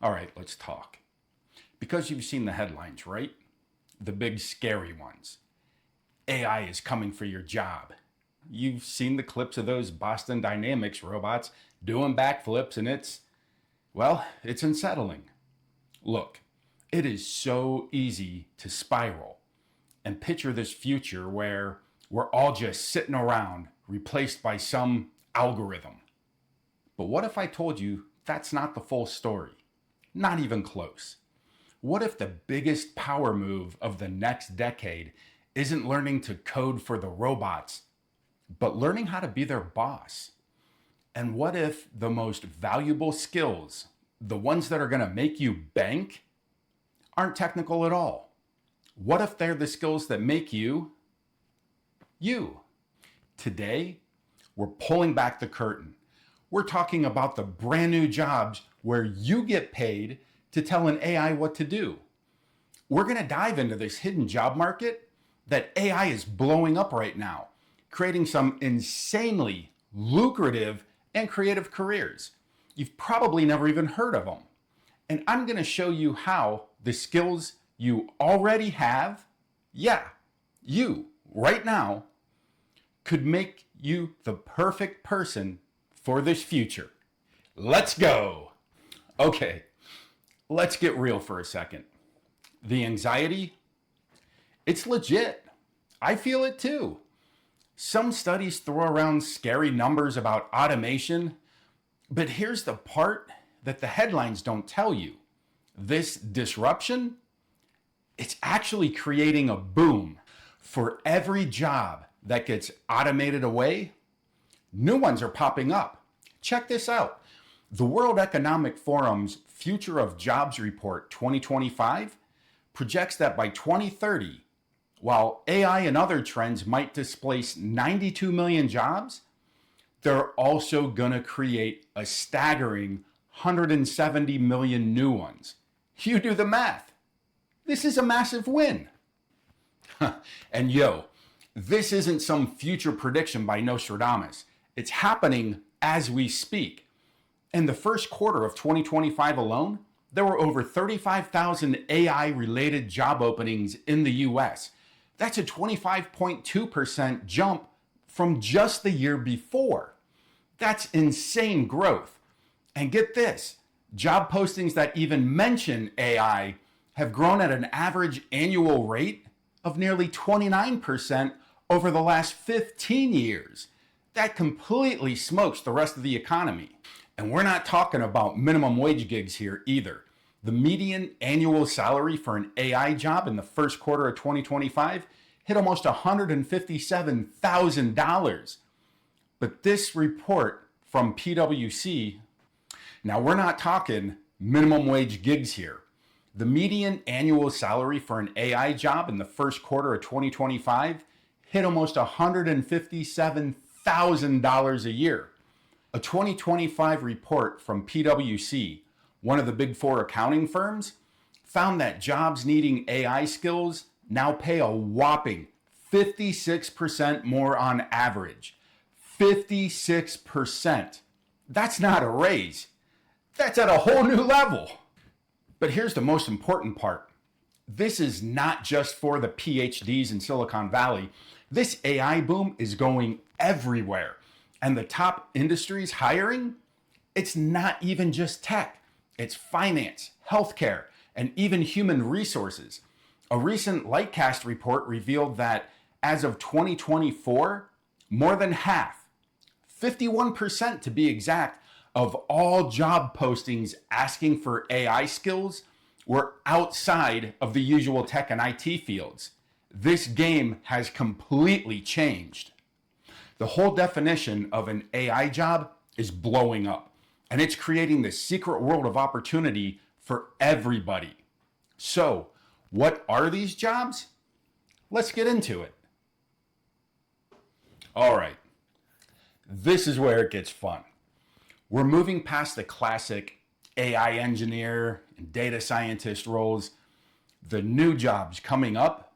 All right, let's talk. Because you've seen the headlines, right? The big scary ones. AI is coming for your job. You've seen the clips of those Boston Dynamics robots doing backflips, and it's unsettling. Look, it is so easy to spiral and picture this future where we're all just sitting around replaced by some algorithm. But what if I told you that's not the full story? Not even close. What if the biggest power move of the next decade isn't learning to code for the robots, but learning how to be their boss? And what if the most valuable skills, the ones that are going to make you bank, aren't technical at all? What if they're the skills that make you, you? Today, we're pulling back the curtain. We're talking about the brand new jobs where you get paid to tell an AI what to do. We're going to dive into this hidden job market that AI is blowing up right now, creating some insanely lucrative and creative careers. You've probably never even heard of them. And I'm going to show you how the skills you already have, you right now, could make you the perfect person for this future. Let's go. Okay, let's get real for a second. The anxiety, it's legit. I feel it too. Some studies throw around scary numbers about automation, but here's the part that the headlines don't tell you. This disruption, it's actually creating a boom. For every job that gets automated away, new ones are popping up. Check this out. The World Economic Forum's Future of Jobs Report 2025 projects that by 2030, while AI and other trends might displace 92 million jobs, they're also going to create a staggering 170 million new ones. You do the math. This is a massive win. And this isn't some future prediction by Nostradamus. It's happening as we speak. In the first quarter of 2025 alone, there were over 35,000 AI-related job openings in the US. That's a 25.2% jump from just the year before. That's insane growth. And get this, job postings that even mention AI have grown at an average annual rate of nearly 29% over the last 15 years. That completely smokes the rest of the economy. And we're not talking about minimum wage gigs here either. The median annual salary for an AI job in the first quarter of 2025 hit almost $157,000. But this report from PwC, now we're not talking minimum wage gigs here. The median annual salary for an AI job in the first quarter of 2025 hit almost $157,000 a year. A 2025 report from PwC, one of the big four accounting firms, found that jobs needing AI skills now pay a whopping 56% more on average. 56%. That's not a raise. That's at a whole new level. But here's the most important part. This is not just for the PhDs in Silicon Valley. This AI boom is going everywhere. And the top industries hiring, it's not even just tech. It's finance, healthcare, and even human resources. A recent Lightcast report revealed that as of 2024, more than half, 51% to be exact, of all job postings asking for AI skills were outside of the usual tech and IT fields. This game has completely changed. The whole definition of an AI job is blowing up, and it's creating this secret world of opportunity for everybody. So, what are these jobs? Let's get into it. All right, this is where it gets fun. We're moving past the classic AI engineer and data scientist roles. The new jobs coming up,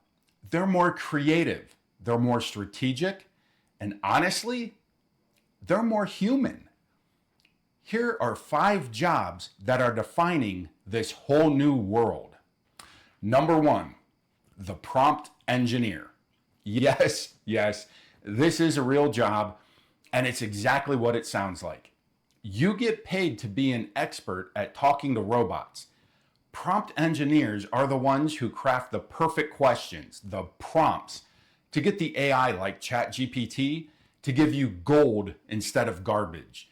they're more creative, they're more strategic, and honestly, they're more human. Here are 5 jobs that are defining this whole new world. Number 1, the prompt engineer. Yes, this is a real job, and it's exactly what it sounds like. You get paid to be an expert at talking to robots. Prompt engineers are the ones who craft the perfect questions, the prompts, to get the AI like ChatGPT to give you gold instead of garbage.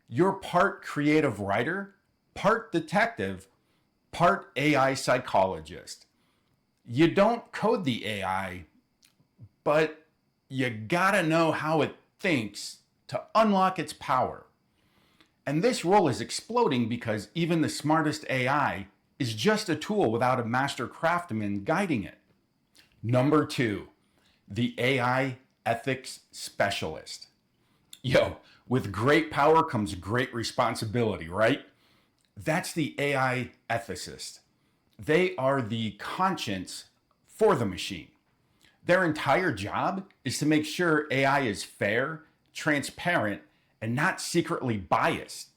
You're part creative writer, part detective, part AI psychologist. You don't code the AI, but you gotta know how it thinks to unlock its power. And this role is exploding because even the smartest AI is just a tool without a master craftsman guiding it. Number 2, the AI ethics specialist. With great power comes great responsibility, right? That's the AI ethicist. They are the conscience for the machine. Their entire job is to make sure AI is fair, transparent, and not secretly biased.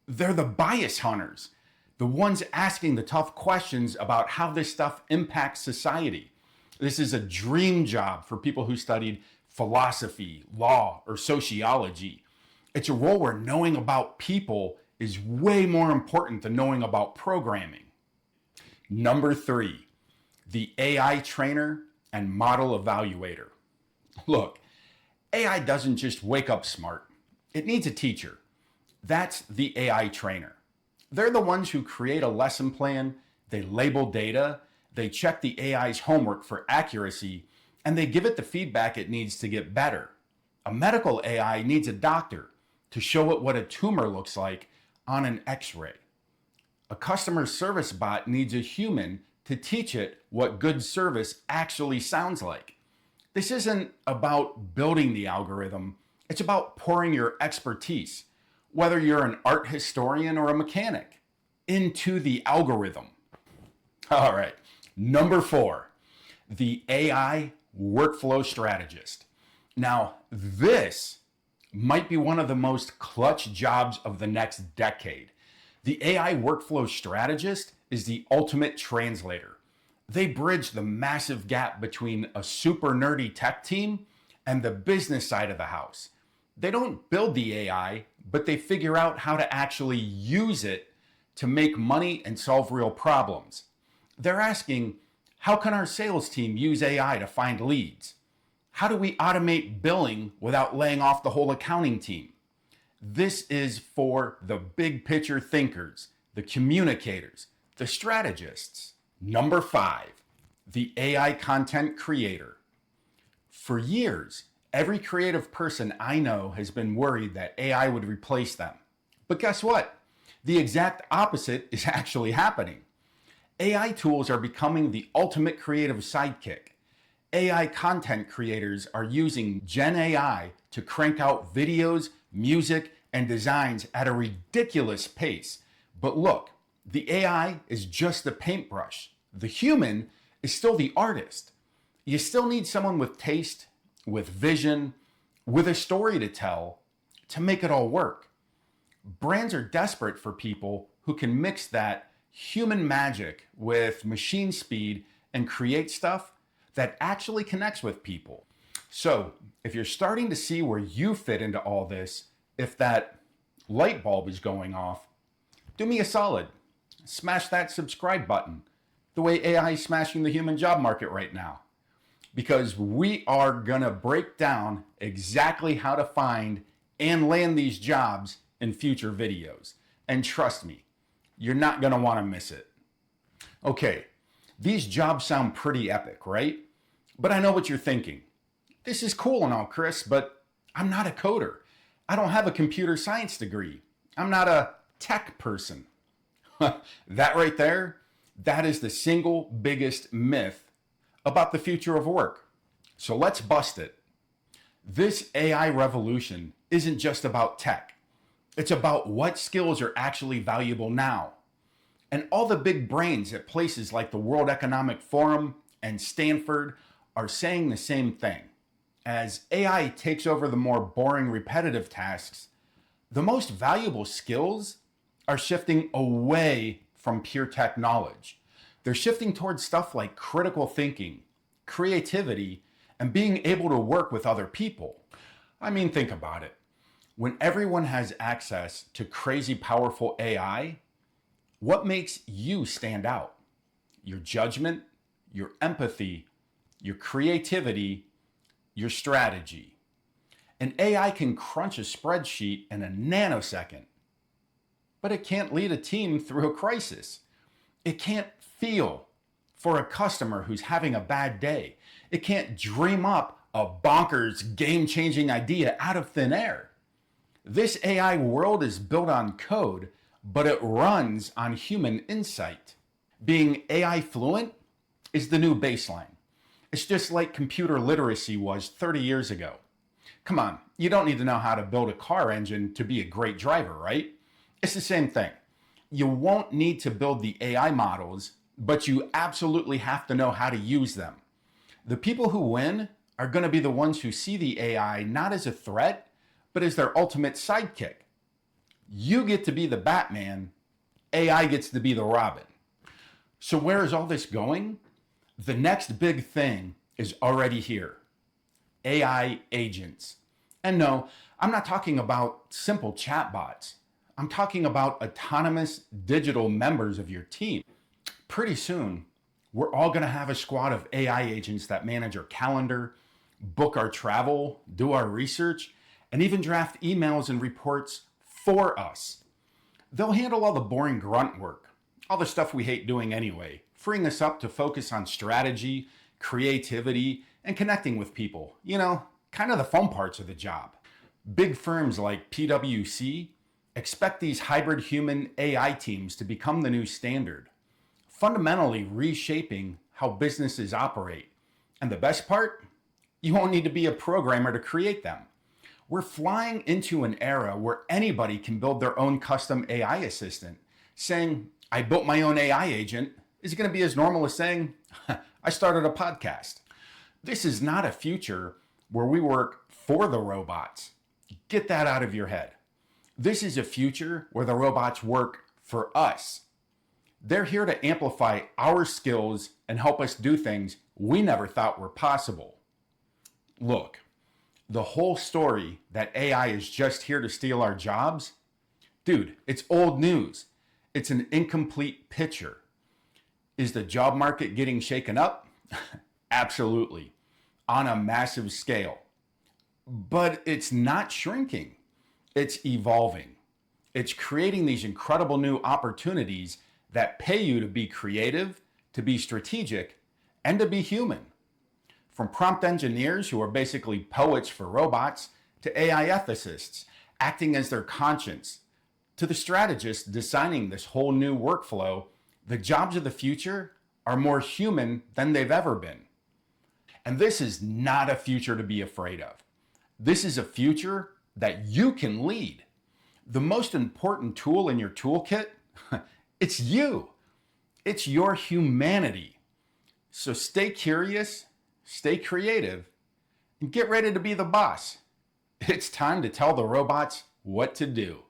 They're the bias hunters, the ones asking the tough questions about how this stuff impacts society. This is a dream job for people who studied philosophy, law, or sociology. It's a role where knowing about people is way more important than knowing about programming. Number 3, the AI trainer and model evaluator. Look, AI doesn't just wake up smart. It needs a teacher. That's the AI trainer. They're the ones who create a lesson plan, they label data, they check the AI's homework for accuracy, and they give it the feedback it needs to get better. A medical AI needs a doctor to show it what a tumor looks like on an X-ray. A customer service bot needs a human to teach it what good service actually sounds like. This isn't about building the algorithm, it's about pouring your expertise, whether you're an art historian or a mechanic, into the algorithm. All right, number 4, the AI workflow strategist. Now, this might be one of the most clutch jobs of the next decade. The AI workflow strategist is the ultimate translator. They bridge the massive gap between a super nerdy tech team and the business side of the house. They don't build the AI, but they figure out how to actually use it to make money and solve real problems. They're asking, how can our sales team use AI to find leads? How do we automate billing without laying off the whole accounting team? This is for the big picture thinkers, the communicators, the strategists. Number 5, the AI content creator. For years, every creative person I know has been worried that AI would replace them. But guess what? The exact opposite is actually happening. AI tools are becoming the ultimate creative sidekick. AI content creators are using Gen AI to crank out videos, music, and designs at a ridiculous pace. But look, the AI is just a paintbrush. The human is still the artist. You still need someone with taste, with vision, with a story to tell to make it all work. Brands are desperate for people who can mix that human magic with machine speed and create stuff that actually connects with people. So, if you're starting to see where you fit into all this, if that light bulb is going off, do me a solid. Smash that subscribe button, the way AI is smashing the human job market right now. Because we are gonna break down exactly how to find and land these jobs in future videos. And trust me, you're not gonna wanna miss it. Okay, these jobs sound pretty epic, right? But I know what you're thinking. This is cool and all, Chris, but I'm not a coder. I don't have a computer science degree. I'm not a tech person. That right there, that is the single biggest myth about the future of work. So let's bust it. This AI revolution isn't just about tech. It's about what skills are actually valuable now. And all the big brains at places like the World Economic Forum and Stanford are saying the same thing. As AI takes over the more boring, repetitive tasks, The most valuable skills are shifting away from pure tech knowledge. They're shifting towards stuff like critical thinking, creativity, and being able to work with other people. I mean, think about it. When everyone has access to crazy powerful AI, what makes you stand out? Your judgment, your empathy, your creativity, your strategy. An AI can crunch a spreadsheet in a nanosecond, but it can't lead a team through a crisis. It can't feel for a customer who's having a bad day. It can't dream up a bonkers, game-changing idea out of thin air. This AI world is built on code, but it runs on human insight. Being AI fluent is the new baseline. It's just like computer literacy was 30 years ago. Come on, you don't need to know how to build a car engine to be a great driver, right? It's the same thing. You won't need to build the AI models, but you absolutely have to know how to use them. The people who win are going to be the ones who see the AI not as a threat, but as their ultimate sidekick. You get to be the Batman, AI gets to be the Robin. So where is all this going? The next big thing is already here. AI agents. And no, I'm not talking about simple chatbots. I'm talking about autonomous digital members of your team. Pretty soon, we're all going to have a squad of AI agents that manage our calendar, book our travel, do our research, and even draft emails and reports for us. They'll handle all the boring grunt work, all the stuff we hate doing anyway, freeing us up to focus on strategy, creativity, and connecting with people. You know, kind of the fun parts of the job. Big firms like PwC expect these hybrid human AI teams to become the new standard, fundamentally reshaping how businesses operate. And the best part? You won't need to be a programmer to create them. We're flying into an era where anybody can build their own custom AI assistant. Saying, I built my own AI agent is going to be as normal as saying, I started a podcast. This is not a future where we work for the robots. Get that out of your head. This is a future where the robots work for us. They're here to amplify our skills and help us do things we never thought were possible. Look, the whole story that AI is just here to steal our jobs, dude, it's old news. It's an incomplete picture. Is the job market getting shaken up? Absolutely, on a massive scale. But it's not shrinking. It's evolving. It's creating these incredible new opportunities that pay you to be creative, to be strategic, and to be human. From prompt engineers who are basically poets for robots, to AI ethicists acting as their conscience, to the strategists designing this whole new workflow, the jobs of the future are more human than they've ever been. And this is not a future to be afraid of. This is a future that you can lead. The most important tool in your toolkit, it's you. It's your humanity. So stay curious, stay creative, and get ready to be the boss. It's time to tell the robots what to do.